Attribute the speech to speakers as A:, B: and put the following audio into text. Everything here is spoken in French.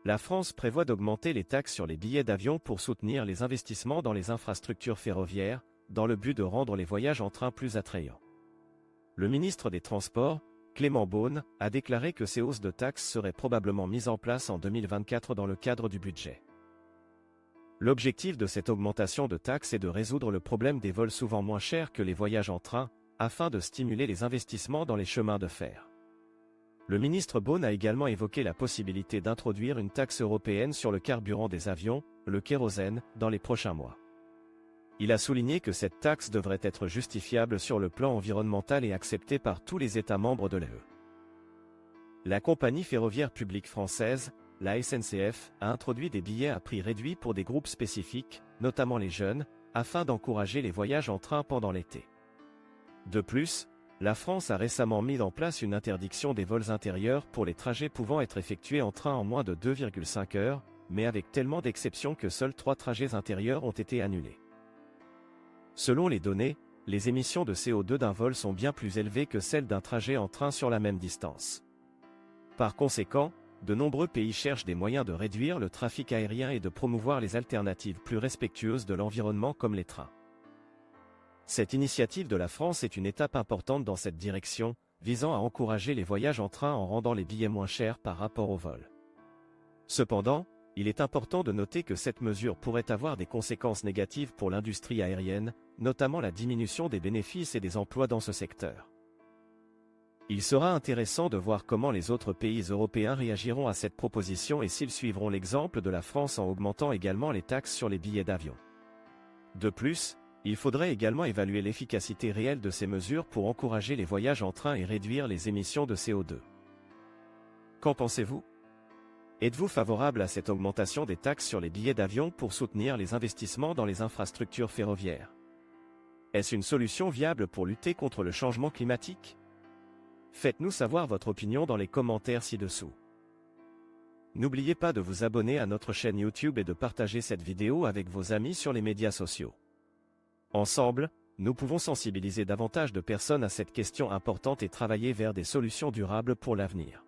A: La France prévoit d'augmenter les taxes sur les billets d'avion pour soutenir les investissements dans les infrastructures ferroviaires, dans le but de rendre les voyages en train plus attrayants. Le ministre des Transports, Clément Beaune, a déclaré que ces hausses de taxes seraient probablement mises en place en 2024 dans le cadre du budget. L'objectif de cette augmentation de taxes est de résoudre le problème des vols souvent moins chers que les voyages en train, afin de stimuler les investissements dans les chemins de fer. Le ministre Beaune a également évoqué la possibilité d'introduire une taxe européenne sur le carburant des avions, le kérosène, dans les prochains mois. Il a souligné que cette taxe devrait être justifiable sur le plan environnemental et acceptée par tous les États membres de l'UE. La compagnie ferroviaire publique française, la SNCF, a introduit des billets à prix réduit pour des groupes spécifiques, notamment les jeunes, afin d'encourager les voyages en train pendant l'été. De plus, la France a récemment mis en place une interdiction des vols intérieurs pour les trajets pouvant être effectués en train en moins de 2,5 heures, mais avec tellement d'exceptions que seuls 3 trajets intérieurs ont été annulés. Selon les données, les émissions de CO2 d'un vol sont bien plus élevées que celles d'un trajet en train sur la même distance. Par conséquent, de nombreux pays cherchent des moyens de réduire le trafic aérien et de promouvoir les alternatives plus respectueuses de l'environnement comme les trains. Cette initiative de la France est une étape importante dans cette direction, visant à encourager les voyages en train en rendant les billets moins chers par rapport au vol. Cependant, il est important de noter que cette mesure pourrait avoir des conséquences négatives pour l'industrie aérienne, notamment la diminution des bénéfices et des emplois dans ce secteur. Il sera intéressant de voir comment les autres pays européens réagiront à cette proposition et s'ils suivront l'exemple de la France en augmentant également les taxes sur les billets d'avion. De plus, il faudrait également évaluer l'efficacité réelle de ces mesures pour encourager les voyages en train et réduire les émissions de CO2. Qu'en pensez-vous ? Êtes-vous favorable à cette augmentation des taxes sur les billets d'avion pour soutenir les investissements dans les infrastructures ferroviaires ? Est-ce une solution viable pour lutter contre le changement climatique ? Faites-nous savoir votre opinion dans les commentaires ci-dessous. N'oubliez pas de vous abonner à notre chaîne YouTube et de partager cette vidéo avec vos amis sur les médias sociaux. Ensemble, nous pouvons sensibiliser davantage de personnes à cette question importante et travailler vers des solutions durables pour l'avenir.